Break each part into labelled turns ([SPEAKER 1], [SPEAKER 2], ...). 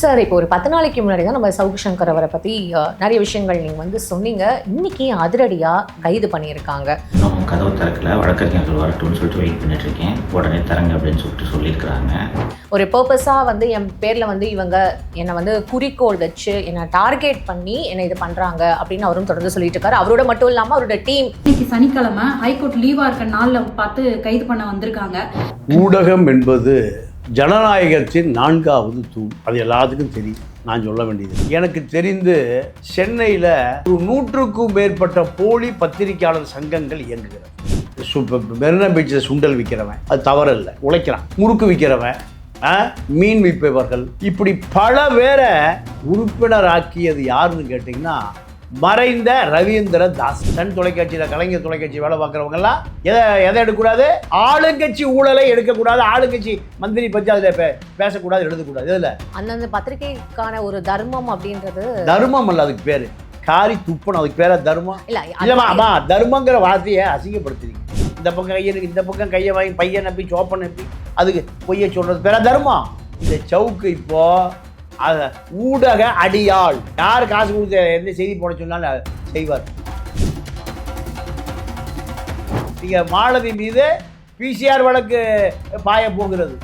[SPEAKER 1] Sir இப்போ ஒரு 10 நாளைக்கு முன்னாடி தான் நம்ம சவுக்கு சங்கர் அவரை பற்றி நிறைய விஷயங்கள் நீங்கள் வந்து சொன்னீங்க. இன்னைக்கு அதிரடியாக கைது பண்ணியிருக்காங்க.
[SPEAKER 2] நான் கதவு திறக்கல, வழக்கறிஞர்கள் வரட்டும்னு சொல்லிட்டு வெயிட் பண்ணிட்டு இருக்கேன். உடனே தரங்க அப்படின்னு சொல்லிட்டு சொல்லியிருக்கிறாங்க.
[SPEAKER 1] ஒரு பர்பஸாக வந்து என் பேரில் வந்து இவங்க என்னை வந்து குறிக்கோள் வச்சு என்னை டார்கெட் பண்ணி என்னை இது பண்ணுறாங்க அப்படின்னு அவரும் தொடர்ந்து சொல்லிட்டு இருக்காரு. அவரோட மட்டும் இல்லாமல் அவரோட டீம்
[SPEAKER 3] இன்னைக்கு சனிக்கிழமை ஹைகோர்ட் லீவாக இருக்க நாளில் பார்த்து கைது பண்ண வந்திருக்காங்க.
[SPEAKER 4] ஊடகம் என்பது ஜனநாயகத்தின் 4வது தூண். அது எல்லாத்துக்கும் தெரியும், நான் சொல்ல வேண்டியது. எனக்கு தெரிந்து சென்னையில் ஒரு 100க்கும் மேற்பட்ட போலி பத்திரிகையாளர் சங்கங்கள் இயங்குகிறது. மெரினா பீச்சில் சுண்டல் விற்கிறவன் அது தவறில்லை, உழைக்கிறான். முறுக்கு விற்கிறவன், மீன் விற்பவர்கள், இப்படி பல பேரை உறுப்பினராக்கியது யாருன்னு கேட்டிங்கன்னா மறைந்த ரவீந்திர தாஸ். சன் தொலைக்காட்சியில், கலைஞர் தொலைக்காட்சி வேலை பார்க்குறவங்கெல்லாம் எதை எடுக்கக்கூடாது, ஆளுங்கட்சி ஊழலை எடுக்கக்கூடாது, ஆளுங்கட்சி மந்திரி பற்றி அதில் பேசக்கூடாது, எழுதக்கூடாது. இதில்
[SPEAKER 1] அந்தந்த பத்திரிகைக்கான ஒரு தர்மம் அப்படின்றது
[SPEAKER 4] தர்மம் அல்ல, அதுக்கு பேர் காரி துப்பணும். அதுக்கு பேர தர்மம் இல்லைம்மா. அம்மா, தர்மங்கிற வார்த்தையை அசிங்கப்படுத்துறீங்க. இந்த பக்கம் கையனுக்கு, இந்த பக்கம் கையை வாங்கி பையன் நப்பி சோப்பன் நப்பி அதுக்கு பொய்ய சொல்றது பேர தர்மம். இந்த சவுக்கு இப்போ ஊடக அடியாள். யார் காசு கொடுத்து எந்த செய்தி போட சொன்னாலும் செய்வார். நீங்க மாலதி மீது பிசிஆர் வழக்கு பாய போகிறது.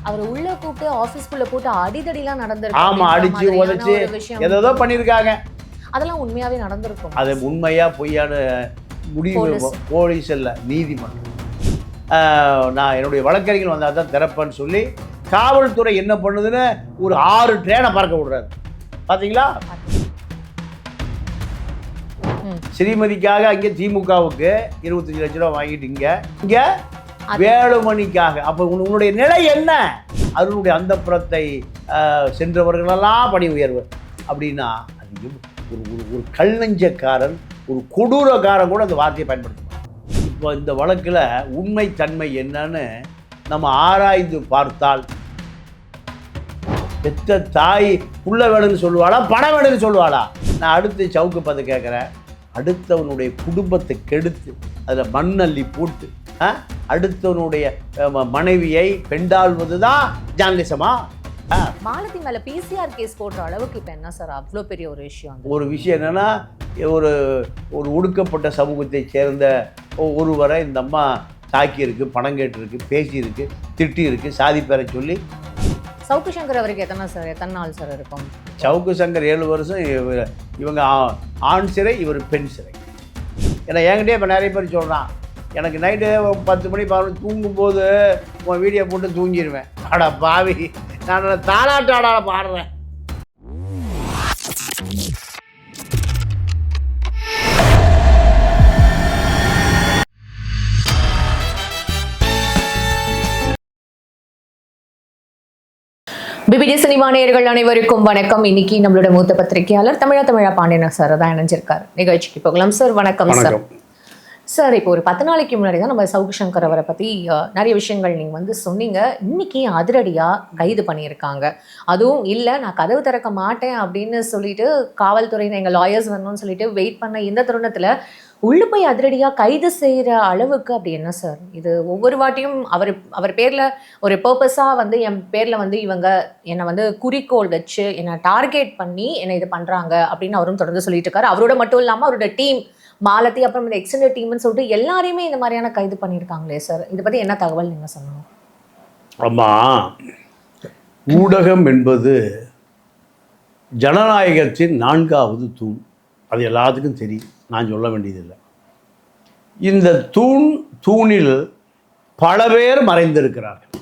[SPEAKER 1] அவர் உள்ள கூப்பிட்டு ஆபீஸ்க்குள்ள போட்டு அடிதடிலாம் நடந்திருக்கு.
[SPEAKER 4] ஆமா, அடிச்சு உதச்சு ஏதோ பண்ணிருக்காங்க.
[SPEAKER 1] அதெல்லாம் உண்மையாவே நடந்திருக்கும்.
[SPEAKER 4] அது உண்மையா பொய்யான முடிவு போலீஸ் இல்ல, நீதிமன்றம். நான் என்னுடைய வழக்கறிஞர்கள் வந்தால் தான் திறப்பேன்னு சொல்லி காவல்துறை என்ன பண்ணுதுன்னு ஒரு 6 ட்ரெயினை பறக்க விடுறாரு. பார்த்தீங்களா? ஸ்ரீமதிக்காக அங்கே திமுகவுக்கு 25 லட்ச ரூபா வாங்கிட்டு இங்கே வேலுமணிக்காக. அப்போ உன்னுடைய நிலை என்ன? அவருடைய அந்த புறத்தை சென்றவர்களெல்லாம் பணி உயர்வு அப்படின்னா அது ஒரு கல்நெஞ்சக்காரன், ஒரு கொடூரக்காரன் கூட அந்த வார்த்தையை பயன்படுத்துவான். இப்போ இந்த வழக்கில் உண்மை தன்மை என்னன்னு நம்ம ஆராய்ந்து பார்த்தால், பெற்ற தாய் புள்ள வேணும்னு சொல்லுவாளா, பணம் வேணும்னு சொல்லுவாளா? நான் அடுத்து சவுக்கு பார்த்து கேட்குறேன். அடுத்தவனுடைய குடும்பத்தை கெடுத்து அதில் மண்ணள்ளி போட்டு அடுத்தவனுடைய மனைவியை பெண்டாள்வது தான் ஜார்னலிசமா?
[SPEAKER 1] மாலதி மேல பிசிஆர் கேஸ் போடுற அளவுக்கு இப்போ என்ன சார் அவ்வளோ பெரிய ஒரு விஷயம்?
[SPEAKER 4] ஒரு விஷயம் என்னன்னா, ஒரு ஒடுக்கப்பட்ட சமூகத்தை சேர்ந்த ஒருவரை இந்த அம்மா தாக்கியிருக்கு, பணம் கேட்டிருக்கு, பேசியிருக்கு, திட்டியிருக்கு, சாதி பேரை சொல்லி.
[SPEAKER 1] சவுக்கு சங்கர் அவருக்கு எத்தனை நாள் சார் இருக்கும்?
[SPEAKER 4] சவுக்கு சங்கர் 7 வருஷம். இவங்க ஆண் சிறை, இவர் பெண் சிறை. ஏன்னா என்கிட்டே இப்போ நிறைய பேர் சொல்கிறான், எனக்கு நைட்டு 10 மணி 11 தூங்கும்போது உன் வீடியோ போட்டு தூங்கிடுவேன். ஆடா பாவி, நான் தாலாட்டு ஆடாட பாடுறேன்.
[SPEAKER 1] பிபிடி சினிமா நேயர்கள் அனைவருக்கும் வணக்கம். இன்னைக்கு நம்மளோட மூத்த பத்திரிகையாளர் தமிழா பாண்டியன் சார் தான் இணைஞ்சிருக்காரு. நிகழ்ச்சிக்கு போகலாம் சார். வணக்கம் சார். சார் இப்போ ஒரு 10 நாளைக்கு முன்னாடி தான் நம்ம சவுக்கு சங்கர் அவரை பற்றி நிறைய விஷயங்கள் நீங்கள் வந்து சொன்னீங்க. இன்னைக்கு அதிரடியாக கைது பண்ணியிருக்காங்க. அதுவும் இல்லை, நான் கதவு திறக்க மாட்டேன் அப்படின்னு சொல்லிட்டு காவல்துறையினர் எங்கள் லாயர்ஸ் வரணும்னு சொல்லிட்டு வெயிட் பண்ண இந்த தருணத்தில் உள்ளே போய் அதிரடியாக கைது செய்கிற அளவுக்கு அப்படி என்ன சார் இது? ஒவ்வொரு வாட்டியும் அவர் பேரில் ஒரு பர்பஸாக வந்து என் பேரில் வந்து இவங்க என்னை வந்து குறிக்கோள் வச்சு என்னை டார்கெட் பண்ணி என்னை இது பண்ணுறாங்க அப்படின்னு அவரும் தொடர்ந்து சொல்லிட்டு இருக்காரு. அவரோட மட்டும் இல்லாமல் அவரோட டீம் மாலதி, அப்புறம் இந்த எக்ஸ்டெண்டட் டீம்னு சொல்லிட்டு எல்லாரையுமே இந்த மாதிரியான கைது பண்ணியிருக்காங்களே சார், இதை பற்றி என்ன தகவல் நீங்கள் சொல்லணும்?
[SPEAKER 4] ஆமாம், ஊடகம் என்பது ஜனநாயகத்தின் 4வது தூண். அது எல்லாத்துக்கும் தெரியும், நான் சொல்ல வேண்டியதில்லை. இந்த தூணில் பல பேர் மறைந்திருக்கிறார்கள்.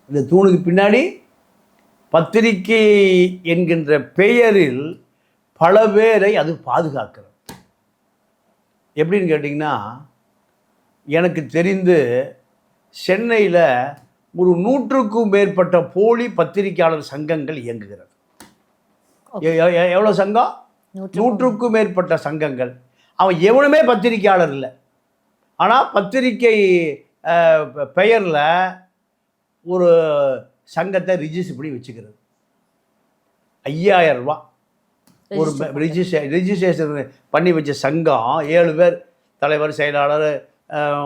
[SPEAKER 4] இந்த தூணுக்கு பின்னாடி பத்திரிகை என்கின்ற பெயரில் பல பேரை அது பாதுகாக்கிறது. எப்படின்னு கேட்டிங்கன்னா, எனக்கு தெரிந்து சென்னையில் ஒரு 100க்கும் மேற்பட்ட போலி பத்திரிகையாளர் சங்கங்கள் இயங்குகிறது. எவ்வளோ சங்கம்? 100க்கும் மேற்பட்ட சங்கங்கள். அவன் எவனுமே பத்திரிகையாளர் இல்லை, ஆனால் பத்திரிகை பெயரில் ஒரு சங்கத்தை ரிஜிஸ்டர் பண்ணி வச்சுக்கிறது. 5000 ரூபா ஒரு ரிஜிஸ்ட்ரேஷன் பண்ணி வச்ச சங்கம். 7 பேர், தலைவர், செயலாளர்,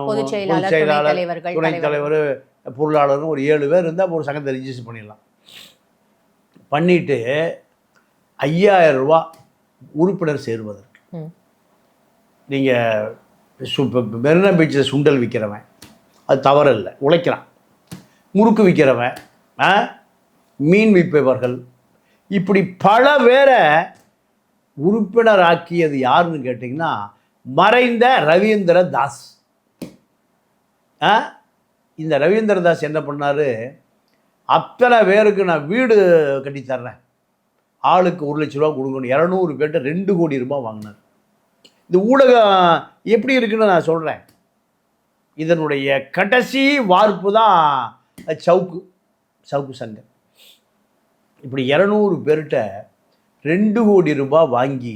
[SPEAKER 4] பொதுச் செயலாளர், துணைத் தலைவர், பொருளாளர்னு ஒரு 7 பேர் இருந்தால் ஒரு சங்கத்தை ரிஜிஸ்டர் பண்ணிடலாம். பண்ணிட்டு 5000 ரூபா உறுப்பினர் சேருவதற்கு. நீங்கள் மெரினா பீச்சில் சுண்டல் விற்கிறவன் அது தவறில்லை, உழைக்கிறான். முறுக்கு விற்கிறவன், மீன் விற்பவர்கள், இப்படி பல பேரை உறுப்பினர் ஆக்கியது யாருன்னு கேட்டிங்கன்னா மறைந்த ரவீந்திர தாஸ். இந்த ரவீந்திர தாஸ் என்ன பண்ணார், அத்தனை பேருக்கு நான் வீடு கட்டித்தர்றேன், ஆளுக்கு 1 லட்ச ரூபா கொடுக்கணும், 200 பேர்கிட்ட 2 கோடி ரூபாய் வாங்கினார். இந்த ஊடகம் எப்படி இருக்குன்னு நான் சொல்கிறேன். இதனுடைய கடைசி வார்ப்பு தான் சவுக்கு சங்கர். இப்படி 200 பேர்கிட்ட 2 கோடி ரூபாய் வாங்கி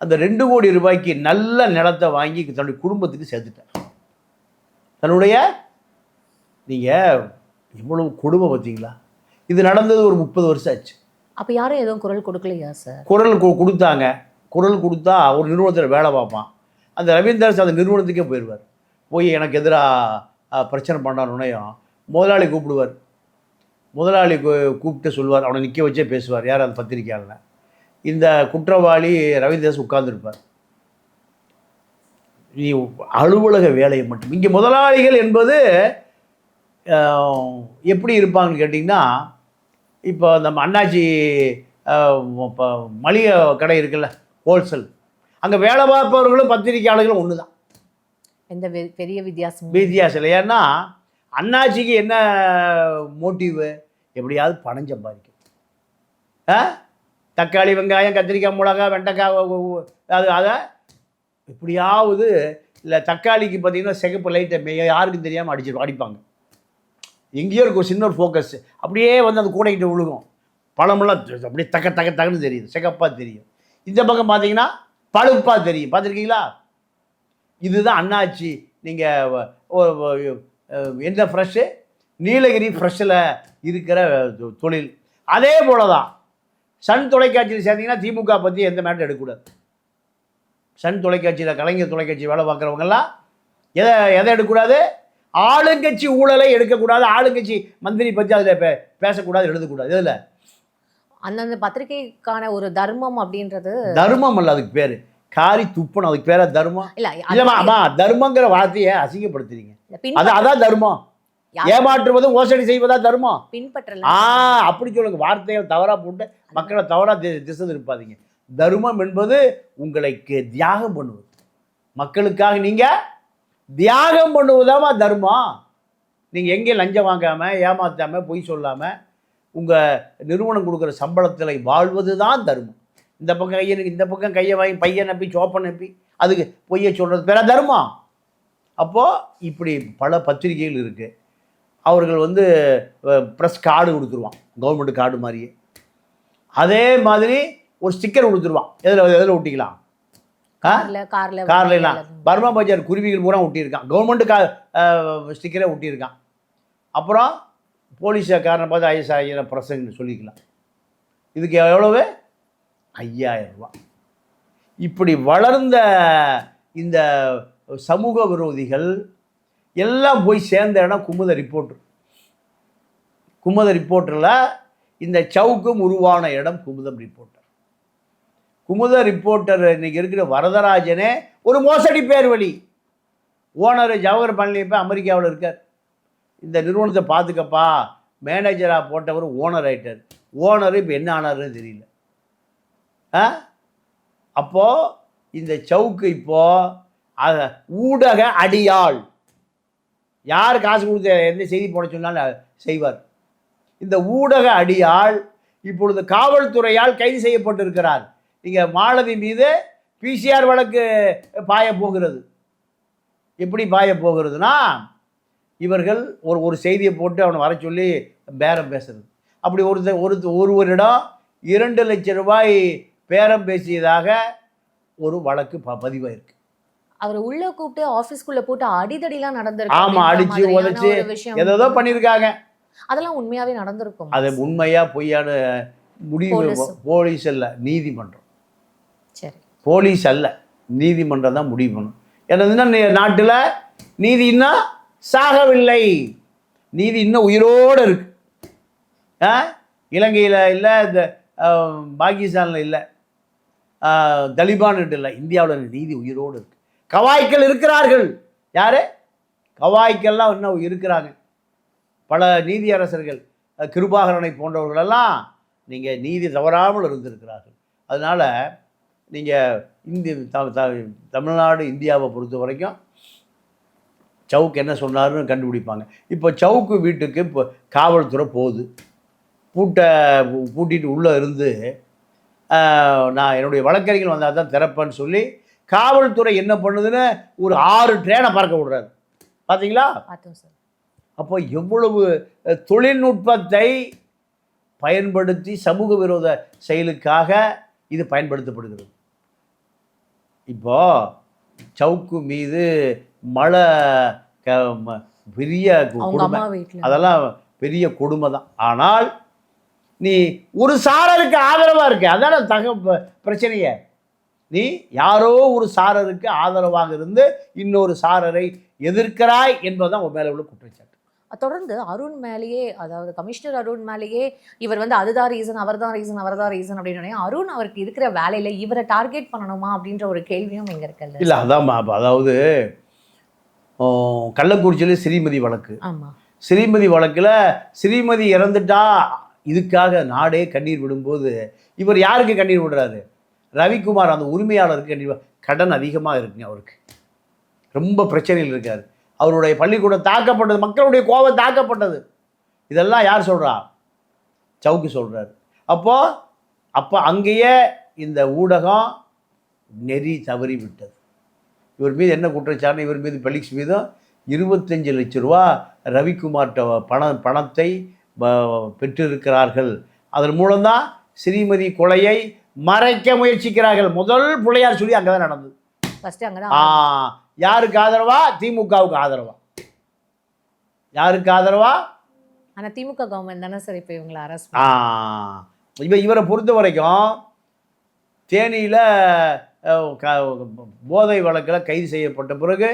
[SPEAKER 4] அந்த 2 கோடி ரூபாய்க்கு நல்ல நிலத்தை வாங்கி தன்னுடைய குடும்பத்துக்கு சேர்த்துட்டார். தன்னுடைய நீங்கள் எவ்வளவு கொடுமை பார்த்தீங்களா? இது நடந்தது ஒரு 30 வருஷம் ஆச்சு.
[SPEAKER 1] அப்போ யாரும் எதுவும் குரல் கொடுக்கலையா சார்?
[SPEAKER 4] குரல் கொடுத்தாங்க. குரல் கொடுத்தா ஒரு நிறுவனத்தில் வேலை பார்ப்பான். அந்த ரவீந்திரஸ் அந்த நிறுவனத்துக்கே போயிடுவார். போய் எனக்கு எதிராக பிரச்சனை பண்ணானுனையும் முதலாளி கூப்பிடுவார். முதலாளி கூப்பிட்டு சொல்லுவார், அவனை நிற்க வச்சே பேசுவார். யார் அந்த பத்திரிக்கையாளர்? இந்த குற்றவாளி ரவீந்திரஸ் உட்கார்ந்துருப்பார். நீ அலுவலக வேலையை மட்டும். இங்கே முதலாளிகள் என்பது எப்படி இருப்பாங்கன்னு கேட்டிங்கன்னா, இப்போ நம்ம அண்ணாச்சி இப்போ மளிகை கடை இருக்குல்ல, ஹோல்சேல், அங்கே வேலை பார்ப்பவர்களும் பத்திரிக்கையாளர்களும் ஒன்று தான்.
[SPEAKER 1] எந்த பெரிய வித்தியாசம்
[SPEAKER 4] இல்லை. ஏன்னா அண்ணாச்சிக்கு என்ன மோட்டிவு? எப்படியாவது பணம் சம்பாதிக்கும். தக்காளி, வெங்காயம், கத்திரிக்காய், மிளகாய், வெண்டைக்காய், அதை எப்படியாவது. இல்லை தக்காளிக்கு பார்த்தீங்கன்னா சிகப்பு லைட்டை யாருக்கும் தெரியாமல் அடிப்பாங்க. எங்கேயோ இருக்கும் சின்ன ஒரு ஃபோக்கஸ், அப்படியே வந்து அந்த கூடைக்கிட்ட விழுகும். பழமெல்லாம் அப்படியே தக்கன்னு தெரியுது, சிகப்பாக தெரியும். இந்த பக்கம் பார்த்தீங்கன்னா பழுப்பாக தெரியும். பார்த்துருக்கீங்களா? இதுதான் அண்ணாச்சி. நீங்கள் எந்த ஃப்ரெஷ்ஷு? நீலகிரி ஃப்ரெஷ்ஷில் இருக்கிற தொழில். அதே போல தான் சன் தொலைக்காட்சியில் சேர்ந்தீங்கன்னா திமுக பற்றி எந்த மேட்டர் எடுக்கக்கூடாது. சன் தொலைக்காட்சியில், கலைஞர் தொலைக்காட்சி வேலை பார்க்குறவங்கெல்லாம் எதை எடுக்கக்கூடாது? ஆளுங்கட்சி ஊழலை எடுக்கக்கூடாது, ஆளுங்கட்சி மந்திரி பற்றி அதில் பேசக்கூடாது, எழுதக்கூடாது. இதில்
[SPEAKER 1] அந்தந்த பத்திரிகைக்கான ஒரு தர்மம் அப்படின்றது
[SPEAKER 4] தர்மம் அல்ல, அதுக்கு பேர் காரி துப்பணும். அதுக்கு பேர தர்மம் இல்லைம்மா. தர்மங்கிற வார்த்தையை அசிங்கப்படுத்துறீங்க. அதான் தர்மம். ஏமாற்றுவதும் மோசடி செய்வதா தர்மம்?
[SPEAKER 1] பின்பற்றல.
[SPEAKER 4] அப்படி சொல்லுங்க. வார்த்தைகள் தவறாக போட்டு மக்களை தவறாக திசை திருப்பாதீங்க. தர்மம் என்பது உங்களுக்கு தியாகம் பண்ணுவது, மக்களுக்காக நீங்கள் தியாகம் பண்ணுவதாமா தர்மம். நீங்கள் எங்கேயும் லஞ்சம் வாங்காமல், ஏமாற்றாமல், பொய் சொல்லாமல் உங்கள் நிறுவனம் கொடுக்குற சம்பளத்தில் வாழ்வது தான் தர்மம். இந்த பக்கம் கையனுக்கு இந்த பக்கம் கையை வாங்கி பையன் நப்பி சோப்பன் நப்பி அதுக்கு பொய்யை சொல்கிறது பேர தர்மம். அப்போது இப்படி பல பத்திரிகைகள் இருக்குது. அவர்கள் வந்து ப்ரெஸ் கார்டு கொடுத்துருவான், கவர்மெண்ட் கார்டு மாதிரியே. அதே மாதிரி ஒரு ஸ்டிக்கர் கொடுத்துருவான். எதில் ஒட்டிக்கலாம்? கார்லாம் பர்மா பஜார் குருவிகள் பூரா ஒட்டியிருக்கான், கவர்மெண்ட்டு ஸ்டிக்கரே ஒட்டியிருக்கான். அப்புறம் போலீஸாரனை பார்த்து ஐஎஸ்ஐ ப்ரெஸ்ன்னு சொல்லிக்கலாம். இதுக்கு எவ்வளவு? 5000 ரூபா. இப்படி வளர்ந்த இந்த சமூக விரோதிகள் எல்லாம் போய் சேர்ந்த இடம் குமுத ரிப்போர்ட்டரில் இந்த சவுக்கும் உருவான இடம் குமுதம் ரிப்போர்ட்டர். குமுத ரிப்போர்ட்டர் இன்னைக்கு இருக்கிற வரதராஜனே ஒரு மோசடி பேர் வழி. ஓனர் ஜவஹர் பழனியப்ப அமெரிக்காவில் இருக்கார். இந்த நிறுவனத்தை பார்த்துக்கப்பா மேனேஜராக போட்டவர் ஓனர் ஆகிட்டார். ஓனர் இப்போ என்ன ஆனார்னு தெரியல. அப்போது இந்த சவுக்கு இப்போது ஊடக அடியாள். யார் காசு கொடுத்த எந்த செய்தி போட சொன்னாலும் செய்வார். இந்த ஊடக அடியாள் இப்பொழுது காவல்துறையால் கைது செய்யப்பட்டிருக்கிறார். இங்கே மாலதி மீது பிசிஆர் வழக்கு பாய போகிறது. எப்படி பாய போகிறதுனா, இவர்கள் ஒரு செய்தியை போட்டு அவனை வர சொல்லி பேரம் பேசுறது. அப்படி ஒருவரிடம் 2 லட்சம் ரூபாய் பேரம் பேசியதாக ஒரு வழக்கு பதிவாயிருக்கு.
[SPEAKER 1] அவர் உள்ள கூப்பிட்டு ஆபீஸ்க்குள்ள போட்டு அடிதடிலாம் நடந்திருக்கு.
[SPEAKER 4] ஆமா, அடிச்சு உதைச்சு ஏதோ பண்ணியிருக்காங்க.
[SPEAKER 1] அதெல்லாம் உண்மையாவே நடந்திருக்கும்.
[SPEAKER 4] அது உண்மையா பொய்யான முடிவு போலீஸ் அல்ல, நீதிமன்றம்.
[SPEAKER 1] சரி,
[SPEAKER 4] போலீஸ் அல்ல, நீதிமன்றம் தான் முடிவு பண்ணும். என்னதுன்னா நாட்டில் நீதி இன்னும் சாகவில்லை, நீதி இன்னும் உயிரோடு இருக்கு. இலங்கையில் இல்லை, இந்த பாகிஸ்தானில் இல்லை, தலிபான்கிட்ட இல்லை, இந்தியாவில் நீதி உயிரோடு இருக்குது. கவாய்க்கள் இருக்கிறார்கள். யார்? கவாய்க்கெல்லாம் இன்னும் இருக்கிறாங்க. பல நீதியரசர்கள், கிருபாகரனை போன்றவர்களெல்லாம் நீங்கள் நீதி தவறாமல் இருந்திருக்கிறார்கள். அதனால் நீங்கள் தமிழ்நாடு இந்தியாவை பொறுத்த வரைக்கும் சவுக்கு என்ன சொன்னார்னு கண்டுபிடிப்பாங்க. இப்போ சவுக்கு வீட்டுக்கு இப்போ காவல்துறை போகுது, பூட்டிட்டு உள்ளே இருந்து நான் என்னுடைய வழக்கறிஞர் வந்தால் தான் திறப்பேன்னு சொல்லி காவல்துறை என்ன பண்ணுதுன்னு ஒரு 6 ட்ரெயினை பறக்க விடுறாரு. பார்த்தீங்களா?
[SPEAKER 1] பார்த்தோம் சார்.
[SPEAKER 4] அப்போ எவ்வளவு தொழில்நுட்பத்தை பயன்படுத்தி சமூக விரோத செயலுக்காக இது பயன்படுத்தப்படுகிறது. இப்போ சவுக்கு மீது மழை பெரிய கொடுமை, அதெல்லாம் பெரிய கொடுமை தான். ஆனால் நீ ஒரு சாரருக்கு ஆதரவாக இருக்க, அதான பிரச்சனையே. நீ யாரோ ஒரு சாரருக்கு ஆதரவாக இருந்து இன்னொரு சாரரை எதிர்க்கிறாய் என்பதுதான் உன் மேலே உள்ள குற்றச்சாட்டு.
[SPEAKER 1] தொடர்ந்து அருண் மேலேயே, அதாவது கமிஷனர் அருண் மேலேயே இவர் வந்து அதுதான் ரீசன், அவர் தான் ரீசன் அப்படின்னு அருண் அவருக்கு இருக்கிற வேலையில இவரை டார்கெட் பண்ணணுமா அப்படின்ற ஒரு கேள்வியும் இங்க இருக்குல்ல?
[SPEAKER 4] இல்லை, அதான். அதாவது கள்ளக்குறிச்சியில் ஸ்ரீமதி வழக்கு.
[SPEAKER 1] ஆமா,
[SPEAKER 4] ஸ்ரீமதி வழக்கில் ஸ்ரீமதி இறந்துட்டா இதுக்காக நாடே கண்ணீர் விடும்போது இவர் யாருக்கு கண்ணீர் விடுறாரு? ரவிக்குமார், அந்த உரிமையாளருக்கு கண்ணீர். கடன் அதிகமாக இருக்குங்க அவருக்கு, ரொம்ப பிரச்சனையில் இருக்கார். அவருடைய பள்ளிக்கூடம் தாக்கப்பட்டது, மக்களுடைய கோபம் தாக்கப்பட்டது. இதெல்லாம் யார் சொல்கிறா? சவுக்கு சொல்கிறார். அப்போ அங்கேயே இந்த ஊடகம் நெறி தவறி விட்டது. இவர் மீது என்ன குற்றச்சாட்டு? இவர் மீது பெலிக்ஸ் மீதும் 25 லட்சம் ரூபா ரவிக்குமார்கிட்ட பணத்தை பெற்றிருக்கிறார்கள். அதன் மூலம்தான் ஸ்ரீமதி கொலையை மறைக்க முயற்சிக்கிறார்கள். முதல் பிள்ளையார் சொல்லி அங்கே தான் நடந்தது. யாருக்கு ஆதரவா? திமுகவுக்கு ஆதரவா? யாருக்கு ஆதரவா?
[SPEAKER 1] ஆனா திமுக கவர்மெண்ட் தானே சார் இப்போ இவங்களை அரெஸ்ட்.
[SPEAKER 4] இப்போ இவரை பொறுத்த வரைக்கும் தேனியில் போதை வழக்கில் கைது செய்யப்பட்ட பிறகு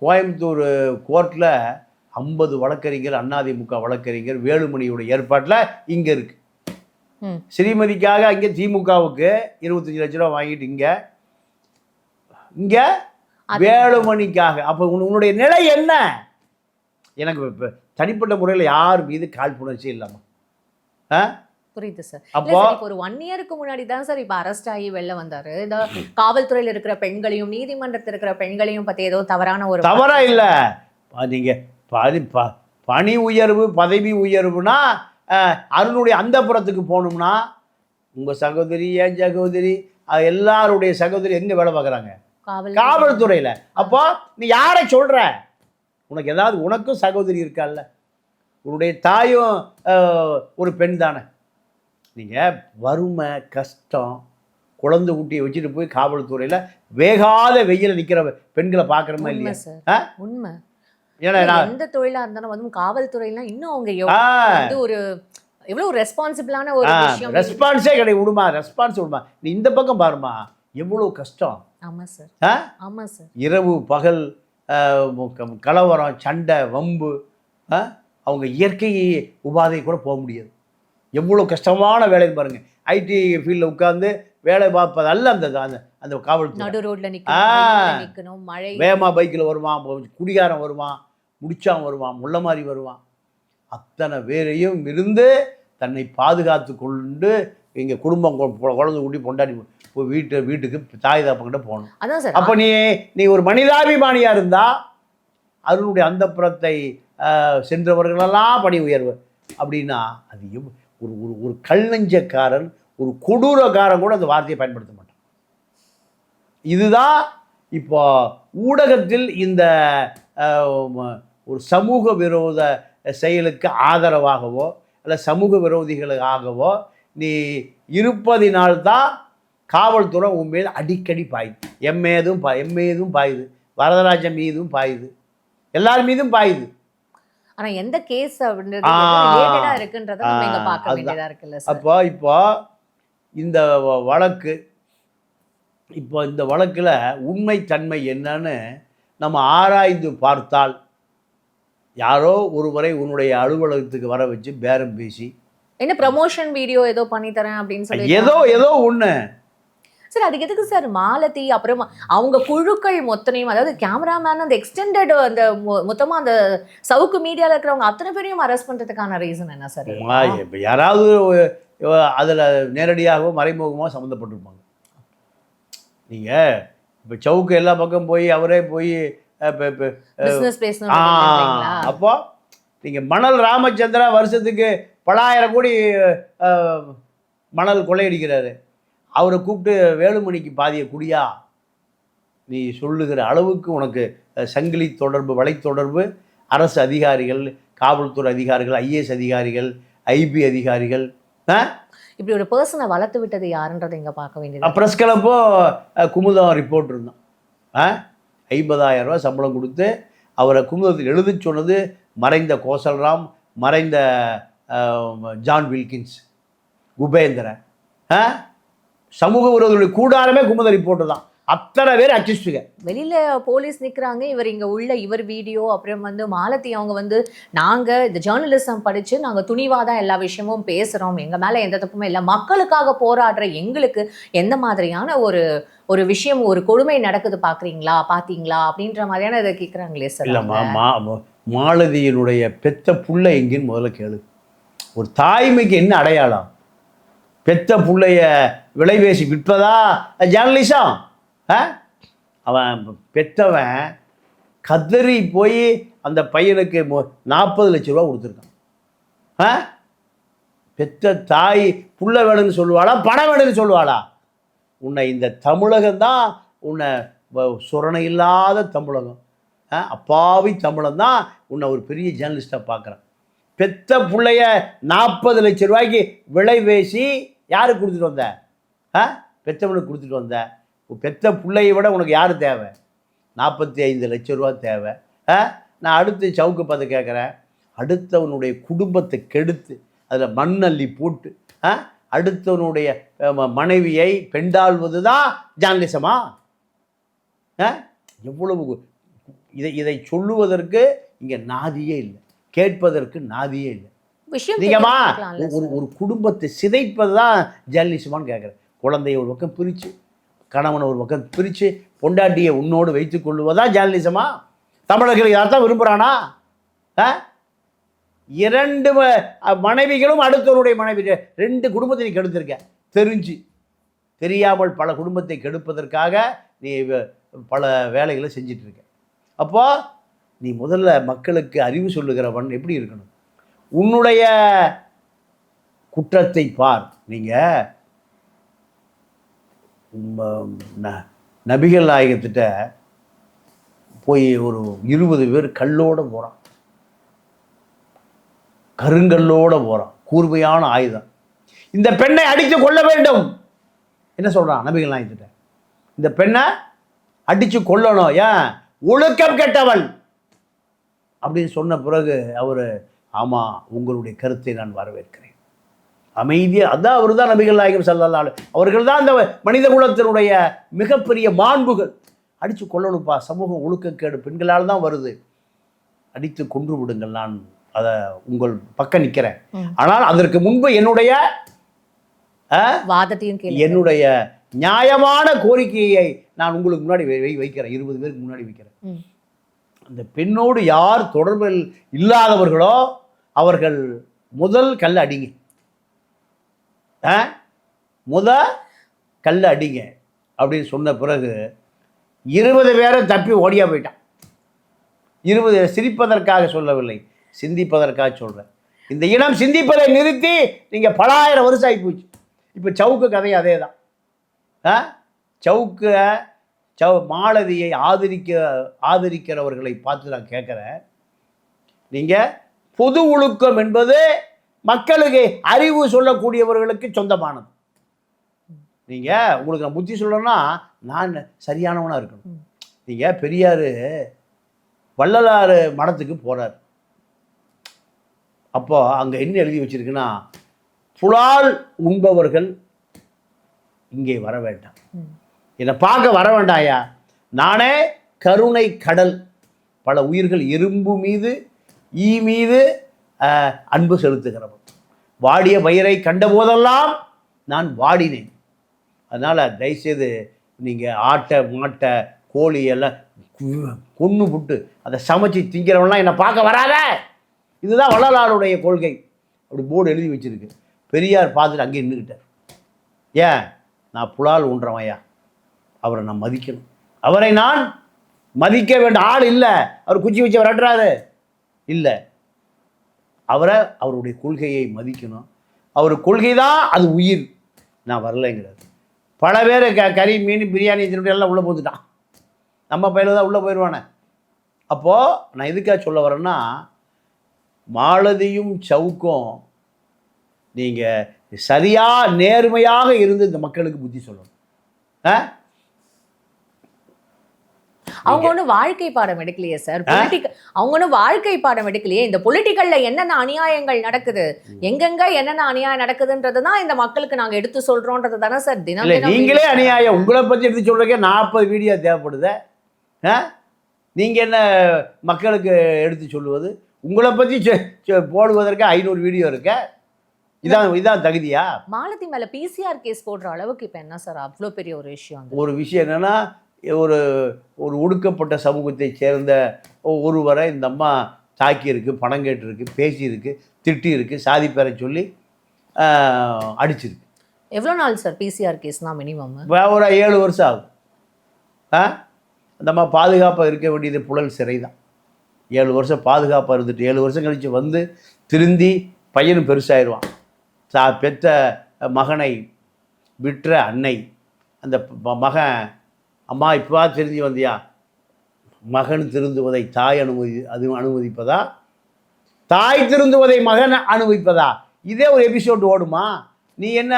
[SPEAKER 4] கோயம்புத்தூர் கோர்ட்டில் 50 வழக்கறிஞர், அதிமுக வழக்கறிஞர் வேலுமணியோட ஏற்பாட்டில் இங்கே இருக்கு. ஸ்ரீமதிக்காக அங்கே திமுகவுக்கு 25 லட்ச ரூபா வாங்கிட்டு இங்கே வேலுமணிக்காக. அப்போ உன்னுடைய நிலை என்ன? எனக்கு இப்போ தனிப்பட்ட முறையில் யார் மீது காழ்ப்புணர்ச்சி இல்லாமல்
[SPEAKER 1] புரியுது சார். அப்போ ஒரு 1 இயருக்கு முன்னாடி தான் சார் இப்போ அரெஸ்ட் ஆகி வெளில வந்தாரு. இந்த காவல்துறையில் இருக்கிற பெண்களையும் நீதிமன்றத்தில் இருக்கிற பெண்களையும் பற்றி ஏதோ தவறான ஒரு
[SPEAKER 4] தவறா இல்லை. நீங்கள் பணி உயர்வு, பதவி உயர்வுனா அருணுடைய அந்த புறத்துக்கு போகணும்னா உங்கள் சகோதரி, என் சகோதரி, எல்லாருடைய சகோதரி எங்கே வேலை பார்க்குறாங்க? காவல்துறையில். அப்போ நீ யாரை சொல்கிற? உனக்கு ஏதாவது, உனக்கும் சகோதரி இருக்கால்ல, உன்னுடைய தாயும் ஒரு பெண் தானே. நீங்கள் வறுமை, கஷ்டம், குழந்தை குட்டியை வச்சுட்டு போய் காவல்துறையில் வேகாத வெயில நிற்கிற பெண்களை பார்க்குறோமா இல்லையா?
[SPEAKER 1] உண்மை.
[SPEAKER 4] ஏன்னா
[SPEAKER 1] எந்த தொழிலா இருந்தாலும் வந்து காவல்துறையில இன்னும் அவங்க வந்து ஒரு எவ்வளவு ரெஸ்பான்சிபிளான ஒரு விஷயம்.
[SPEAKER 4] ரெஸ்பான்ஸே கிடையாது. விடுமா, ரெஸ்பான்ஸ் விடுமா. நீ இந்த பக்கம் பாருமா, எவ்வளவு கஷ்டம்.
[SPEAKER 1] ஆமா சார், ஆமா சார். இரவு
[SPEAKER 4] பகல் கலவரம், சண்டை, வம்பு. அவங்க இயற்கை உபாதை கூட போக முடியாது. எவ்வளோ கஷ்டமான வேலை பாருங்க. ஐடி ஃபீல்டில் உட்காந்து வேலை பார்ப்பது அல்ல அந்த அந்த காவல்துறை.
[SPEAKER 1] நடு ரோட்ல நிக்கணும், மழை,
[SPEAKER 4] வேகமா பைக்கில் வருவான், குடிகாரம் வருவான், முடிச்சான் வருவான், முள்ள மாதிரி வருவான். அத்தனை பேரையும் இருந்து தன்னை பாதுகாத்து கொண்டு இங்கே குடும்பம், குழந்தை கூட்டி பொண்டாடி போய் வீட்டுக்கு தாய் தாப்பங்கிட்ட போகணும்.
[SPEAKER 1] அதான் சார்.
[SPEAKER 4] அப்போ நீ ஒரு மனிதாபிமானியாக இருந்தால் அதனுடைய அந்த புறத்தை சென்றவர்களெல்லாம் பணி உயர்வு அப்படின்னா அது ஒரு ஒரு கல்நெஞ்சக்காரன், ஒரு கொடூரக்காரன் கூட அந்த வார்த்தையை பயன்படுத்த மாட்டான். இதுதான் இப்போ ஊடகத்தில் இந்த ஒரு சமூக விரோத செயலுக்கு ஆதரவாகவோ அல்ல சமூக விரோதிகளுக்காகவோ நீ இருப்பதினால்தான் காவல்துறை உன் மீது அடிக்கடி பாயுது. எம் மீதும் பாயுது, வரதராஜன் மீதும் பாயுது, எல்லார் மீதும் பாயுது.
[SPEAKER 1] ஆனா எந்த கேஸ் ரிலேட்டடா இருக்குன்றத நம்ம இங்க பார்க்க வேண்டியதா இருக்குல்ல சார்.
[SPEAKER 4] இப்போ இந்த வழக்கு, இப்போ இந்த வழக்குல உண்மை தன்மை என்னன்னு நம்ம ஆராய்ந்து பார்த்தால், யாரோ ஒருவரை உன்னுடைய அலுவலகத்துக்கு வர வச்சு பேரம் பேசி
[SPEAKER 1] என்ன ப்ரமோஷன் வீடியோ ஏதோ பண்ணி தரேன் அப்படின்னு சொல்லி
[SPEAKER 4] ஏதோ ஒண்ணு.
[SPEAKER 1] சார் அதுக்கு எதுக்கு சார் மாலதி அப்புறம் அவங்க குழுக்கள் மொத்தனையும், அதாவது கேமராமேன் அந்த எக்ஸ்டெண்டட் அந்த மொத்தமா அந்த சவுக்கு மீடியால இருக்கிறவங்க அத்தனை பேரையும் அரெஸ்ட் பண்றதுக்கான ரீசன் என்ன சார்?
[SPEAKER 4] இப்போ யாராவது அதில் நேரடியாகவோ மறைமுகமாக சம்மந்தப்பட்டிருப்பாங்க. நீங்கள் இப்போ சவுக்கு எல்லா பக்கம் போய் அவரே போய்
[SPEAKER 1] பிசினஸ் பேசணும்.
[SPEAKER 4] அப்போ நீங்கள் மணல் ராமச்சந்திரா வருஷத்துக்கு பலாயிரம் கோடி மணல் கொள்ளையடிக்கிறாரு. அவரை கூப்பிட்டு வேலுமணிக்கு பாதிய குடியா நீ சொல்லுகிற அளவுக்கு உனக்கு சங்கிலி தொடர்பு, வலைத்தொடர்பு, அரசு அதிகாரிகள், காவல்துறை அதிகாரிகள், ஐஏஎஸ் அதிகாரிகள், ஐபி அதிகாரிகள்,
[SPEAKER 1] இப்படி ஒரு பர்சனை வளர்த்து விட்டது யாருன்றதை இங்கே பார்க்க வேண்டியது.
[SPEAKER 4] ப்ரெஸ் கிளப்போ குமுதம் ரிப்போர்ட் இருந்தான். 50,000 ரூபா சம்பளம் கொடுத்து அவரை குமுதத்துக்கு எழுத சொன்னது மறைந்த கோசல்ராம், மறைந்த ஜான் வில்கின்ஸ், குபேந்திரன், சமூக விரோதிகளுடைய கூடாரமே குமுத ரிப்போர்ட் தான். அத்தனை பேர் அச்சிஸ்டுங்க. வெளியில
[SPEAKER 1] போலீஸ் நிற்கிறாங்க, இவர் இங்க உள்ள இவர் வீடியோ, அப்புறம் மாலதி அவங்க நாங்க இந்த ஜேர்னலிசம் படிச்சு நாங்க துணிவாதான் எல்லா விஷயமும் பேசுறோம், எங்க மேல எந்த தப்புமே இல்லை, மக்களுக்காக போராடுற எங்களுக்கு எந்த மாதிரியான ஒரு விஷயம், ஒரு கொடுமை நடக்குது பாத்தீங்களா அப்படின்ற மாதிரியான இதை கேட்குறாங்களே சார்.
[SPEAKER 4] இல்லம்மா, மாலதியினுடைய பெத்த புள்ள எங்கேன்னு முதல்ல கேளு. ஒரு தாய்மைக்கு என்ன அடையாளம்? பெத்த புள்ளைய விலைபேசி விற்பதா ஜேர்னலிசம்? அவன் பெற்றவன் கதறி போய் அந்த பையனுக்கு 40 லட்ச ரூபா கொடுத்துருக்கான். பெத்த தாய் புள்ள வேணும்னு சொல்லுவாளா, பணம் வேணும்னு சொல்லுவாளா? உன்னை இந்த தமிழகம் தான் உன்னை சுரணை இல்லாத தமிழகம், அப்பாவி தமிழம் தான் உன்னை ஒரு பெரிய ஜேர்னலிஸ்டாக பார்க்குறான். பெத்த பிள்ளைய 40 லட்ச ரூபாய்க்கு விலை பேசி யாருக்கு கொடுத்துட்டு வந்த? பெத்தவனுக்கு கொடுத்துட்டு வந்த. பெத்த பிள்ளையை விட உனக்கு யார் தேவை? 45 லட்ச ரூபா தேவை. நான் அடுத்து சவுக்கு பார்த்து கேட்குறேன், அடுத்தவனுடைய குடும்பத்தை கெடுத்து அதில் மண்ணள்ளி போட்டு அடுத்தவனுடைய மனைவியை பெண்டாள்வது தான் ஜேர்னலிசமா? எவ்வளவு இதை சொல்லுவதற்கு இங்கே நாதியே இல்லை, கேட்பதற்கு நாதியே இல்லை. நீங்கம்மா ஒரு குடும்பத்தை சிதைப்பது தான் ஜேர்னலிசமான்னு கேட்குறேன். குழந்தைய ஒரு பக்கம் பிரித்து, கணவனை ஒரு பக்கம் பிரித்து, பொண்டாட்டியை உன்னோடு வைத்துக் கொள்வதா ஜேர்னலிசமா? தமிழர்கள் யார்தான் விரும்புகிறானா? 2 மனைவிகளும் அடுத்தவருடைய மனைவி, 2 குடும்பத்தை நீ கெடுத்திருக்க. தெரியாமல் பல குடும்பத்தை கெடுப்பதற்காக நீ பல வேலைகளை செஞ்சிட்ருக்க. அப்போ நீ முதல்ல மக்களுக்கு அறிவு சொல்லுகிறவன் எப்படி இருக்கணும்? உன்னுடைய குற்றத்தை பார். நீங்கள் நபிகள் நாயகத்திட்ட போய் ஒரு 20 பேர் கல்லோடு போகிறான், கருங்கல்லோடு போகிறான், கூர்மையான ஆயுதம். இந்த பெண்ணை அடித்து கொள்ள வேண்டும் என்ன சொல்கிறான் நபிகள் நாயகத்திட்ட? இந்த பெண்ணை அடித்து கொல்லணும், ஏன் ஒழுக்கம் கெட்டவள் அப்படின்னு சொன்ன பிறகு அவர், ஆமாம் உங்களுடைய கருத்தை நான் வரவேற்கிறேன், அமைதியாக. அதான் அவர் தான் நபிகள் நாயகம் ஸல்லல்லாஹு அலைஹி வஸல்லம். அவர்கள் தான் இந்த மனித குலத்தினுடைய மிகப்பெரிய மாண்புகள். அடித்து கொல்லணுப்பா, சமூகம் ஒழுக்கக்கேடு பெண்களால் தான் வருது, அடித்து கொன்று விடுங்கள், நான் அதை உங்கள் பக்கம் நிற்கிறேன். ஆனால் அதற்கு முன்பு என்னுடைய என்னுடைய நியாயமான கோரிக்கையை நான் உங்களுக்கு முன்னாடி வைக்கிறேன், 20 பேருக்கு முன்னாடி வைக்கிறேன். அந்த பெண்ணோடு யார் தொடர்பில் இல்லாதவர்களோ அவர்கள் முதல் கல்ல அடிங்க, கல்ல அடிங்க அப்படின்னு சொன்ன பிறகு 20 பேரை தப்பி ஓடியா போயிட்டான். 20 சிரிப்பதற்காக சொல்லவில்லை, சிந்திப்பதற்காக சொல்கிறேன். இந்த இனம் சிந்திப்பதை நிறுத்தி நீங்கள் பல ஆயிரம் வருஷம் ஆகி போச்சு. இப்போ சவுக்கு கதை அதே தான். மாலதியை ஆதரிக்கிறவர்களை பார்த்து நான் கேட்குறேன், நீங்கள் பொது ஒழுக்கம் என்பது மக்களுக்கு அறிவு சொல்லக்கூடியவர்களுக்கு சொந்தமானது. நீங்கள் உங்களுக்கு நான் புத்தி சொல்லணும்னா நான் சரியானவனாக இருக்கணும். நீங்கள் பெரியார் வள்ளலார் மடத்துக்கு போகிறார். அப்போ அங்கே என்ன எழுதி வச்சிருக்குன்னா, புலால் உண்பவர்கள் இங்கே வர வேண்டாம், என்னை பார்க்க வர வேண்டாயா, நானே கருணை கடல், பல உயிர்கள் எறும்பு மீது ஈ மீது அன்பு செலுத்துகிறவன், வாடிய பயிரை கண்ட போதெல்லாம் நான் வாடினேன். அதனால் தயவுசெய்து நீங்கள் ஆட்டை மாட்டை கோழி எல்லாம் கொன்று புட்டு அதை சமைச்சு திங்கிறவன்லாம் என்னை பார்க்க வராத. இதுதான் வள்ளலாருடைய கொள்கை. அப்படி போர்டு எழுதி வச்சுருக்கு. பெரியார் பார்த்துட்டு அங்கே நின்றுக்கிட்டார். ஏன்? நான் புலால் ஊன்றவையா, அவரை நான் மதிக்கணும், அவரை நான் மதிக்க வேண்டிய ஆள் இல்லை. அவர் குச்சி வச்சு விரட்டுறாரு இல்லை, அவருடைய கொள்கையை மதிக்கணும். அவர் கொள்கை தான் அது உயிர். நான் வரலைங்கிறார். பல பேர் கறி மீன் பிரியாணி திருட்டு எல்லாம் உள்ளே போந்துட்டான். நம்ம பையில தான் உள்ளே போயிடுவானே. அப்போது நான் எதுக்காக சொல்ல வரேன்னா, மாலதியும் சவுக்கும் நீங்கள் சரியாக நேர்மையாக இருந்து இந்த மக்களுக்கு புத்தி சொல்லணும்.
[SPEAKER 1] அவங்க ஒன்றும் வாழ்க்கை பாடம் எடுக்கலையே சார். அவங்க ஒன்றும் வாழ்க்கை பாடம் எடுக்கலையே. இந்த பொலிட்டிக்கல்ல என்னென்ன அநியாயங்கள் நடக்குது, எங்கெங்க என்னென்ன அநியாயம் நடக்குதுன்றது தான் இந்த மக்களுக்கு நாங்கள் எடுத்து சொல்றோன்றது தானே சார். தினம்
[SPEAKER 4] நீங்களே அநியாயம் உங்களை பற்றி எடுத்து சொல்றதுக்கே 40 வீடியோ தேவைப்படுது. நீங்கள் என்ன மக்களுக்கு எடுத்து சொல்லுவது? உங்களை பற்றி போடுவதற்கு 500 வீடியோ இருக்க. இதான் தகுதியா? மாலதி
[SPEAKER 1] மேல PCR கேஸ் போடுற அளவுக்கு இப்போ என்ன சார் அவ்வளோ பெரிய ஒரு விஷயம்?
[SPEAKER 4] ஒரு விஷயம் என்னன்னா, ஒரு ஒடுக்கப்பட்ட சமூகத்தை சேர்ந்த ஒருவரை இந்த அம்மா தாக்கியிருக்கு, பணம் கேட்டிருக்கு, பேசியிருக்கு, திட்டியிருக்கு, சாதி பேரை சொல்லி அடிச்சிருக்கு.
[SPEAKER 1] எவ்வளோ நாள் சார் PCR கேஸ்னா மினிமம்?
[SPEAKER 4] ஒரு 7 வருஷம் ஆகும். அந்த அம்மா பாதுகாப்பாக இருக்க வேண்டியது புழல் சிறை தான். 7 வருஷம் பாதுகாப்பாக இருந்துட்டு 7 வருஷம் கழித்து வந்து திருந்தி பையனும் பெருசாகிடுவான். பெற்ற மகனை விற்ற அன்னை அந்த மகன், அம்மா இப்போ திருந்தி வந்தியா, மகன் திருந்துவதை தாய் அனுமதிப்பதா, தாய் திருந்துவதை மகன் அனுபவிப்பதா? இதே ஒரு எபிசோடு ஓடுமா? நீ என்ன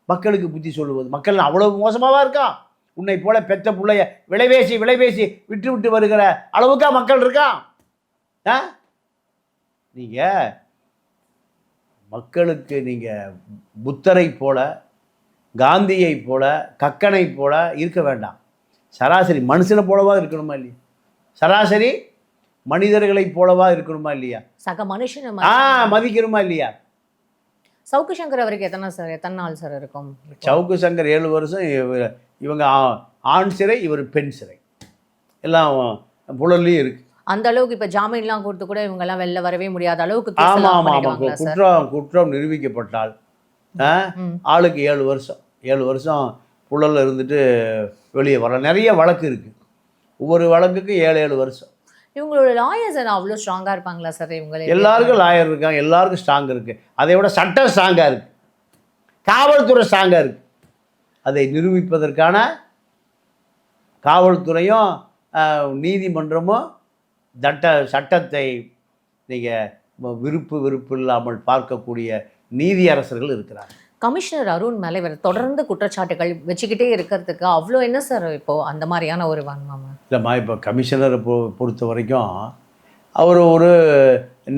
[SPEAKER 4] மக்களுக்கு புத்தி சொல்லுவது? மக்கள் அவ்வளவு மோசமாவா இருக்கா? உன்னை போல பெற்ற பிள்ளைய விலைபேசி விட்டு விட்டு வருகிற அளவுக்கா மக்கள் இருக்கா? நீங்கள் மக்களுக்கு நீங்கள் புத்தரை போல, காந்தியை போல, கக்கனை போல இருக்க வேண்டாம். சராசரி மனுஷனை போலவா இருக்கணுமா இல்லையா? சராசரி மனிதர்களை போலவா இருக்கணுமா இல்லையா?
[SPEAKER 1] சக மனுஷனை
[SPEAKER 4] மதிக்கணுமா இல்லையா?
[SPEAKER 1] சவுக்கு சங்கர் அவருக்கு எத்தனை நாள் சார் இருக்கும்?
[SPEAKER 4] சவுக்கு சங்கர் 7 வருஷம். இவங்க ஆண் சிறை, இவர் பெண் சிறை, எல்லாம் புழல்லையும் இருக்கு.
[SPEAKER 1] அந்த அளவுக்கு இப்போ ஜாமீன்லாம் கொடுத்து கூட இவங்கெல்லாம் வெளில வரவே முடியாத அளவுக்கு.
[SPEAKER 4] குற்றம் நிரூபிக்கப்பட்டால் ஆளுக்கு 7 வருஷம் புழலில் இருந்துட்டு வெளியே வர. நிறைய வழக்கு இருக்குது. ஒவ்வொரு வழக்குக்கு 7 வருஷம்.
[SPEAKER 1] இவங்களோட லாயர்ஸ் அவ்வளோ ஸ்ட்ராங்காக இருப்பாங்களா சார்? இவங்க
[SPEAKER 4] எல்லாருக்கும் லாயர் இருக்காங்க, எல்லாருக்கும் ஸ்ட்ராங் இருக்குது. அதை விட சட்டம் ஸ்ட்ராங்காக இருக்குது, காவல்துறை ஸ்ட்ராங்காக இருக்குது. அதை நிரூபிப்பதற்கான காவல்துறையும் நீதிமன்றமும் சட்டத்தை நீங்கள் விருப்பு இல்லாமல் பார்க்கக்கூடிய நீதி அரசர்கள் இருக்கிறார்.
[SPEAKER 1] கமிஷனர் அருண் மேலே இவர் தொடர்ந்து குற்றச்சாட்டுகள் வச்சுக்கிட்டே இருக்கிறதுக்கு அவ்வளோ என்ன சார் இப்போது அந்த மாதிரியான ஒரு வாங்கம்மா?
[SPEAKER 4] இல்லைம்மா, இப்போ கமிஷனரை பொறுத்த வரைக்கும் அவர் ஒரு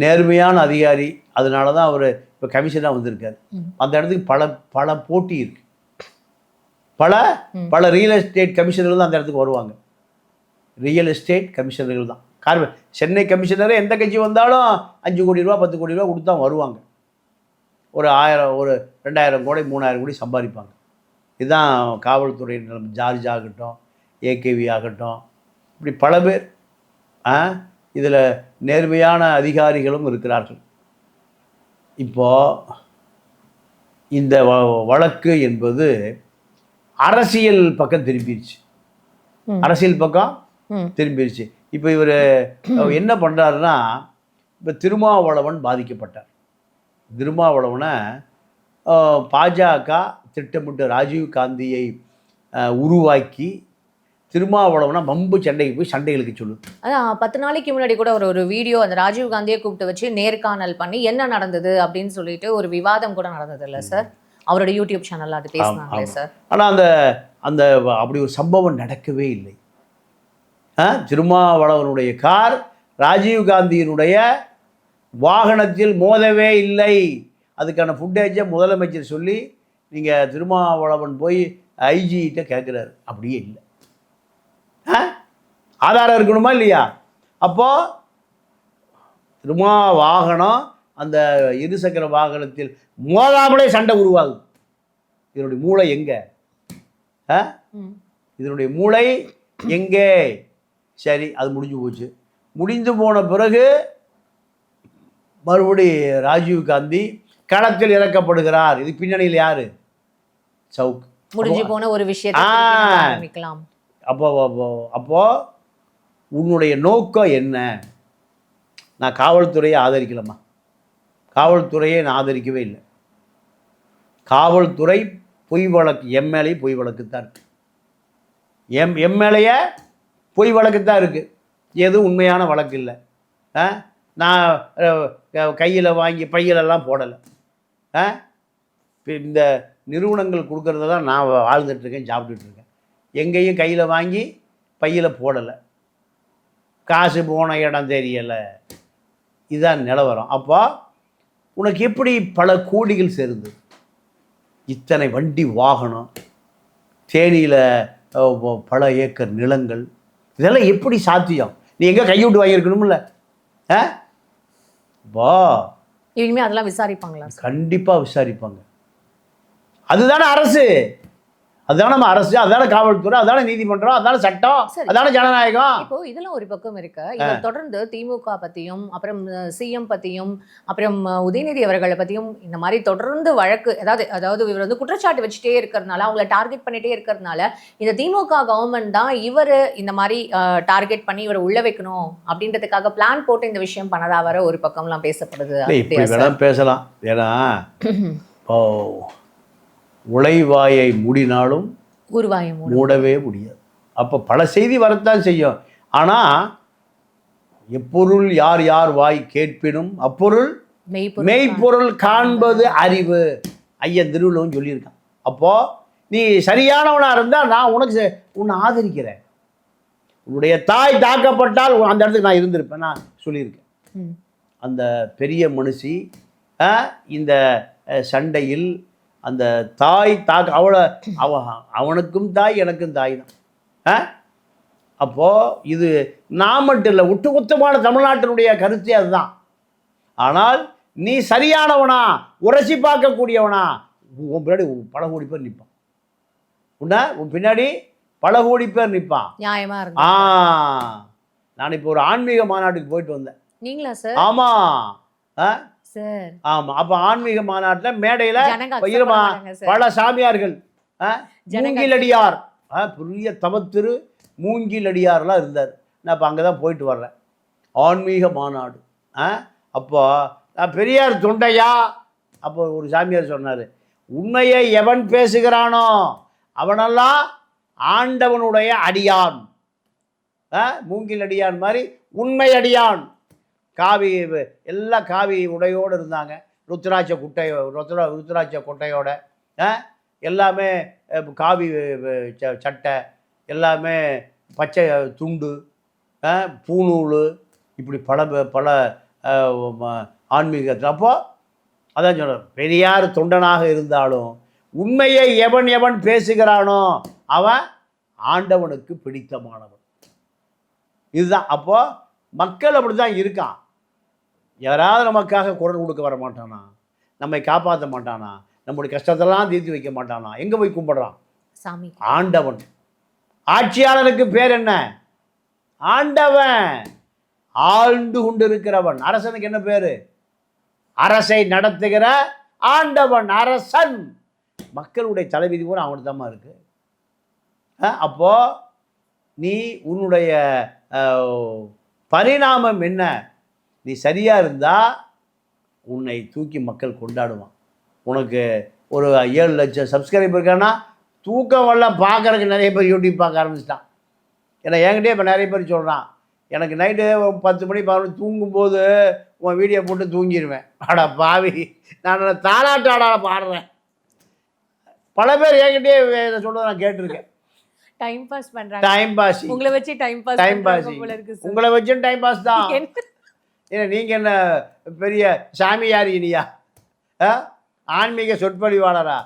[SPEAKER 4] நேர்மையான அதிகாரி. அதனால தான் அவர் இப்போ கமிஷனாக வந்திருக்கார். அந்த இடத்துக்கு பல போட்டி இருக்குது. பல ரியல் எஸ்டேட் கமிஷனர்கள் தான் அந்த இடத்துக்கு வருவாங்க. ரியல் எஸ்டேட் கமிஷனர்கள் தான். சென்னை கமிஷனரே எந்த கட்சி வந்தாலும் 5 கோடி ரூபா 10 கோடி ரூபா கொடுத்து தான் வருவாங்க. ஒரு 2000 கோடி 3000 கோடி சம்பாதிப்பாங்க. இதுதான் காவல்துறை நிலைமை. ஜார்ஜ் ஆகட்டும், ஏகேவி ஆகட்டும், இப்படி பல பேர் இதில் நேர்மையான அதிகாரிகளும் இருக்கிறார்கள். இப்போது இந்த வழக்கு என்பது அரசியல் பக்கம் திரும்பிடுச்சு. இப்போ இவர் என்ன பண்ணுறாருன்னா, இப்போ திருமாவளவன் பாதிக்கப்பட்டார். திருமாவளவனை பாஜக திட்டமிட்டு ராஜீவ் காந்தியை உருவாக்கி திருமாவளவனை வம்பு சண்டைக்கு போய் சண்டைகளுக்கு சொல்லுது.
[SPEAKER 1] அதான் 10 நாளைக்கு முன்னாடி கூட ஒரு வீடியோ அந்த ராஜீவ் காந்தியை கூப்பிட்டு வச்சு நேர்காணல் பண்ணி என்ன நடந்தது அப்படின்னு சொல்லிட்டு ஒரு விவாதம் கூட நடந்தது இல்லை சார்? அவரோட யூடியூப் சேனல் அது பேசினாங்களே சார்.
[SPEAKER 4] ஆனால் அந்த அப்படி ஒரு சம்பவம் நடக்கவே இல்லை. திருமாவளவனுடைய கார் ராஜீவ் காந்தியினுடைய வாகனத்தில் மோதவே இல்லை. அதுக்கான ஃபுட்டேஜை முதலமைச்சர் சொல்லி நீங்கள் திருமாவளவன் போய் ஐஜிகிட்ட கேட்குறாரு. அப்படியே இல்லை. ஆதாரம் இருக்கணுமா இல்லையா? அப்போது வாகனம் அந்த இருசக்கர வாகனத்தில் மோதாமலே சண்டை உருவாகுது. இதனுடைய மூளை எங்கே? இதனுடைய மூளை எங்கே? சரி, அது முடிஞ்சு போச்சு. முடிந்து போன பிறகு மறுபடி ராஜீவ் காந்தி களத்தில் இறக்கப்படுகிறார். இது பின்னணியில் யாரு? சவுக்.
[SPEAKER 1] முடிஞ்சு போன ஒரு விஷயத்தை ஆரம்பிக்கலாம்.
[SPEAKER 4] அப்போ உன்னுடைய நோக்கம் என்ன? நான் காவல்துறையை ஆதரிக்கலம்மா. காவல்துறையை நான் ஆதரிக்கவே இல்லை. காவல்துறை பொய் வழக்கு, எம்எல்ஏ பொய் வழக்கு தான் இருக்கு. எம்எல்ஏ பொய் வழக்கு தான் இருக்குது. எதுவும் உண்மையான வழக்கு இல்லை. நான் கையில் வாங்கி பையிலெல்லாம் போடலை. இந்த நிறுவனங்கள் கொடுக்கறத தான் நான் வாழ்ந்துட்டுருக்கேன், சாப்பிட்டுட்ருக்கேன். எங்கேயும் கையில் வாங்கி பையில் போடலை. காசு போன இடம் தெரியலை. இதுதான் நிலவரம். அப்போ உனக்கு எப்படி பல கோடிகள் சேர்ந்து இத்தனை வண்டி வாகனம், தேனியில் பல ஏக்கர் நிலங்கள், இதெல்லாம் எப்படி சாத்தியம்? நீ எங்கே கைவிட்டு வாங்கியிருக்கணும்ல? வா,
[SPEAKER 1] இனிமே அதெல்லாம் விசாரிப்பாங்களா?
[SPEAKER 4] கண்டிப்பாக விசாரிப்பாங்க. அதுதானே அரசு, அதுதானே நம்ம அரசு, அதுதானே காவல்துறை, அதுதானே நீதிமன்றம், அதுதானே சட்டம், அதுதானே ஜனநாயகம்.
[SPEAKER 1] இப்போ இதெல்லாம் ஒரு பக்கம் இருக்கு. இதை தொடர்ந்து திமுக பத்தியும் அப்புறம் சிஎம் பத்தியும் அப்புறம் உதயநிதி அவர்களை பத்தியும் இந்த மாதிரி தொடர்ந்து வழக்கு, அதாவது இவர் வந்து குற்றச்சாட்டு வச்சுட்டே இருக்கிறதுனால, அவங்கள டார்கெட் பண்ணிட்டே இருக்கிறதுனால, இந்த திமுக கவர்மெண்ட் தான் இவர் இந்த மாதிரி டார்கெட் பண்ணி இவரை உள்ள வைக்கணும் அப்படின்றதுக்காக பிளான் போட்டு இந்த விஷயம் பண்ணதா வர ஒரு பக்கம்லாம் பேசப்படுது.
[SPEAKER 4] இப்படி வேணாம் பேசலாம். ஏன்னா உழைவாயை மூடினாலும்
[SPEAKER 1] உருவாயை
[SPEAKER 4] மூடவே முடியாது. அப்போ பல செய்தி வரத்தான் செய்யும். ஆனால் எப்பொருள் யார் யார் வாய் கேட்பினும் அப்பொருள் மெய்ப்பொருள் காண்பது அறிவு. ஐயன் திருவள்ளுவன் சொல்லியிருக்கான். அப்போது நீ சரியானவனாக இருந்தால் நான் உன்னை ஆதரிக்கிறேன். உன்னுடைய தாய் தாக்கப்பட்டால் அந்த இடத்துக்கு நான் இருந்திருப்பேன், நான் சொல்லியிருக்கேன். அந்த பெரிய மனுஷி இந்த சண்டையில் அந்த தாய் அவனுக்கும் தாய் எனக்கும் தாய் தான். அப்போது இது நான் மட்டும் இல்லை, ஒட்டுமொத்தமான தமிழ்நாட்டினுடைய கருத்தே அதுதான். ஆனால் நீ சரியானவனா, உரசி பார்க்கக்கூடியவனா, உன் பின்னாடி பல கோடி பேர் நிற்பான். உன் பின்னாடி பல கோடி பேர் நிற்பான்.
[SPEAKER 1] நியாயமா இருக்கு.
[SPEAKER 4] நான் இப்போ ஒரு ஆன்மீக மாநாட்டுக்கு போயிட்டு வந்தேன்.
[SPEAKER 1] நீங்களா சார்?
[SPEAKER 4] ஆமாம்
[SPEAKER 1] சார்.
[SPEAKER 4] ஆமாம். அப்போ ஆன்மீக மாநாட்டில் மேடையில் பல சாமியார்கள், மூங்கிலடியார், பெரிய தவத்திரு மூங்கிலடியார்லாம் இருந்தார். நான் இப்போ அங்கே தான் போயிட்டு வர்றேன், ஆன்மீக மாநாடு. அப்போ நான் பெரியார் தொண்டையா. அப்போ ஒரு சாமியார் சொன்னார், உண்மையை எவன் பேசுகிறானோ அவனெல்லாம் ஆண்டவனுடைய அடியான். மூங்கிலடியான் மாதிரி உண்மை அடியான். காவி எல்லாம் காவி உடையோடு இருந்தாங்க, ருத்ராட்ச கொட்டையோட எல்லாமே காவி சட்டை, எல்லாமே பச்சை துண்டு, பூநூல், இப்படி பல ஆன்மீகத்தில். அப்போது அதான் சொல்கிறேன், பெரியார் தொண்டனாக இருந்தாலும் உண்மையை எவன் பேசுகிறானோ அவன் ஆண்டவனுக்கு பிடித்தமானவன். இதுதான். அப்போது மக்கள் அப்படி தான் இருக்கான். யாராவது நமக்காக குரல் கொடுக்க வர மாட்டானா, நம்மை காப்பாற்ற மாட்டானா, நம்முடைய கஷ்டத்தெல்லாம் தீர்த்து வைக்க மாட்டானா, எங்கே போய் கும்பிடுறான்?
[SPEAKER 1] சாமி.
[SPEAKER 4] ஆண்டவன். ஆட்சியாளருக்கு பேர் என்ன? ஆண்டவன். ஆண்டு கொண்டு இருக்கிறவன். அரசனுக்கு என்ன பேரு? அரசை நடத்துகிற ஆண்டவன், அரசன். மக்களுடைய தலைவிதி கூட அவனுக்கு தான் இருக்கு. அப்போ நீ உன்னுடைய பரிணாமம் என்ன? நீ சரியாக இருந்தால் உன்னை தூக்கி மக்கள் கொண்டாடுவான். உனக்கு ஒரு 7 லட்சம் சப்ஸ்கிரைபர் இருக்கான்னா தூக்கம் வரலாம் பார்க்குறதுக்கு நிறைய பேர் யூடியூப் பார்க்க ஆரம்பிச்சிட்டான். ஏன்னா என்கிட்டே இப்போ நிறைய பேர் சொல்கிறான், எனக்கு நைட்டு 10 மணி 11 தூங்கும்போது உன் வீடியோ போட்டு தூங்கிடுவேன். ஆடா பாவி, நான் தாலாட்டு ஆடா பாடுறேன். பல பேர் என்கிட்டே இதை சொல்கிறத நான் கேட்டிருக்கேன்.
[SPEAKER 1] டைம் பாஸ் பண்றாங்க.
[SPEAKER 4] Time pass.
[SPEAKER 1] உங்களை வச்சு டைம் பாஸ் போல இருக்கு சார்.
[SPEAKER 4] உங்களை வச்சு டைம் பாஸ் தான். ஏன்னா நீங்க என்ன பெரிய சாமியார் இனியா, ஆன்மீக சொற்பொழிவாளரா?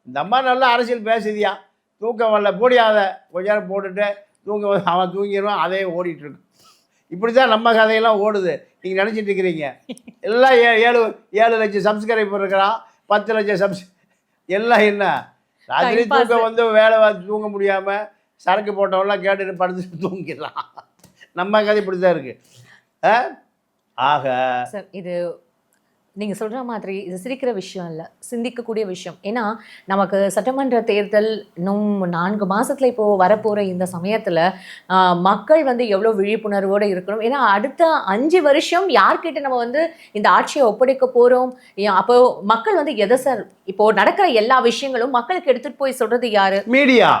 [SPEAKER 4] இந்த அம்மா நல்லா அரசியல் பேசுதியா, தூக்கம் வரல போடியாத கொஞ்ச நேரம் போட்டுட்டு அவன் தூங்கிடுவான், அதே ஓடிட்டுருக்கு. இப்படி தான் நம்ம கதையெல்லாம் ஓடுது. நீங்கள் நினச்சிட்டு இருக்கிறீங்க எல்லாம் 7 லட்சம் சப்ஸ்கிரைபர் இருக்கிறான், 10 லட்சம் எல்லாம் என்ன ராத்திரி தூக்கம் வந்து வேலை தூங்க முடியாமல் சரக்கு போட்டவெல்லாம் கேட்டுட்டு படுத்துட்டு தூங்கிடலாம். நம்ம கதை இப்படி தான் இருக்குது. ஆக
[SPEAKER 1] சார் இது நீங்கள் சொல்கிற மாதிரி இது சிரிக்கிற விஷயம் இல்லை, சிந்திக்கக்கூடிய விஷயம். ஏன்னா நமக்கு சட்டமன்ற தேர்தல் இன்னும் 4 மாதத்தில் இப்போது வரப்போகிற இந்த சமயத்தில் மக்கள் வந்து எவ்வளோ விழிப்புணர்வோடு இருக்கணும். ஏன்னா அடுத்த 5 வருஷம் யார்கிட்ட நம்ம வந்து இந்த ஆட்சியை ஒப்படைக்க போகிறோம். அப்போ மக்கள் வந்து எதை சார் இப்போது நடக்கிற எல்லா விஷயங்களும் மக்களுக்கு எடுத்துகிட்டு போய் சொல்கிறது யார்?
[SPEAKER 4] மீடியா,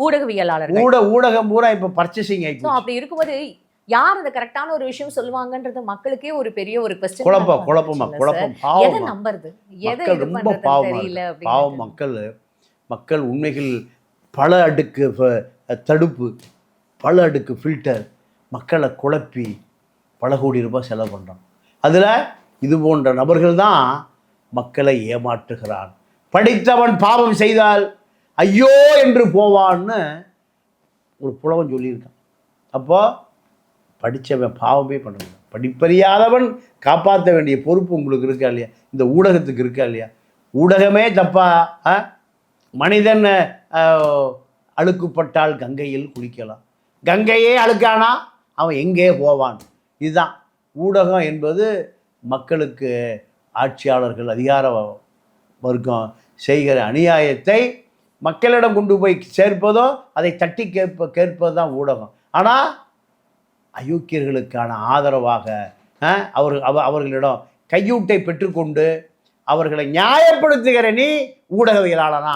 [SPEAKER 1] ஊடகவியலாளர்கள்.
[SPEAKER 4] ஊடகம் பூரா இப்போ பர்ச்சேசிங் ஆகிடுச்சு.
[SPEAKER 1] அப்படி இருக்கும்போது யார் அந்த கரெக்டான ஒரு விஷயம் சொல்லுவாங்கன்றது மக்களுக்கே ஒரு பெரிய ஒரு கொஸ்டின்.
[SPEAKER 4] குழப்பம்
[SPEAKER 1] எதை நம்புறது, எதை இது பண்றது தெரியல.
[SPEAKER 4] பாவம் மக்கள் உண்மைகள் பல அடுக்கு தடுப்பு, பல அடுக்கு ஃபில்டர், மக்களை குழப்பி பல கோடி ரூபாய் செலவு பண்ணுறான். அதில் இது போன்ற நபர்கள் தான் மக்களை ஏமாற்றுகிறான். படித்தவன் பாவம் செய்தால் ஐயோ என்று போவான்னு ஒரு புலவன் சொல்லியிருக்கான். அப்போ படித்தவன் பாவமே பண்ண முடியும். படிப்பறியாதவன் காப்பாற்ற வேண்டிய பொறுப்பு உங்களுக்கு இருக்கா இல்லையா? இந்த ஊடகத்துக்கு இருக்கா இல்லையா? ஊடகமே தப்பா, மனிதன் அழுக்குப்பட்டால் கங்கையில் குளிக்கலாம், கங்கையே அழுக்கானா அவன் எங்கே போவான். இதுதான் ஊடகம் என்பது. மக்களுக்கு ஆட்சியாளர்கள், அதிகார வர்க்கம் செய்கிற அநியாயத்தை மக்களிடம் கொண்டு போய் சேர்ப்பதோ அதை தட்டி கேட்பது தான் ஊடகம். ஆனால் அயோக்கியர்களுக்கான ஆதரவாக அவர்களிடம் கையூட்டை பெற்றுக்கொண்டு அவர்களை நியாயப்படுத்துகிற நீ ஊடகவியலாளனா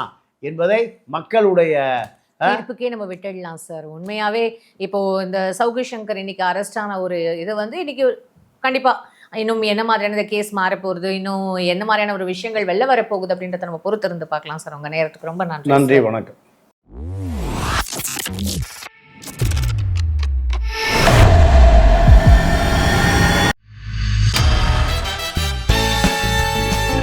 [SPEAKER 4] என்பதை மக்களுடைய
[SPEAKER 1] தீர்ப்புக்கே நம்ம விட்டுடலாம் சார். உண்மையாவே இப்போ இந்த சௌகி சங்கர் இன்னைக்கு அரெஸ்டான ஒரு இது வந்து இன்னைக்கு கண்டிப்பா இன்னும் என்ன மாதிரியான இந்த கேஸ் மாறப்போகுது, இன்னும் என்ன மாதிரியான ஒரு விஷயங்கள் வெளில வரப்போகுது அப்படின்றத நம்ம பொறுத்திருந்து பார்க்கலாம் சார். உங்க நேரத்துக்கு ரொம்ப நன்றி.
[SPEAKER 4] நன்றி, வணக்கம்.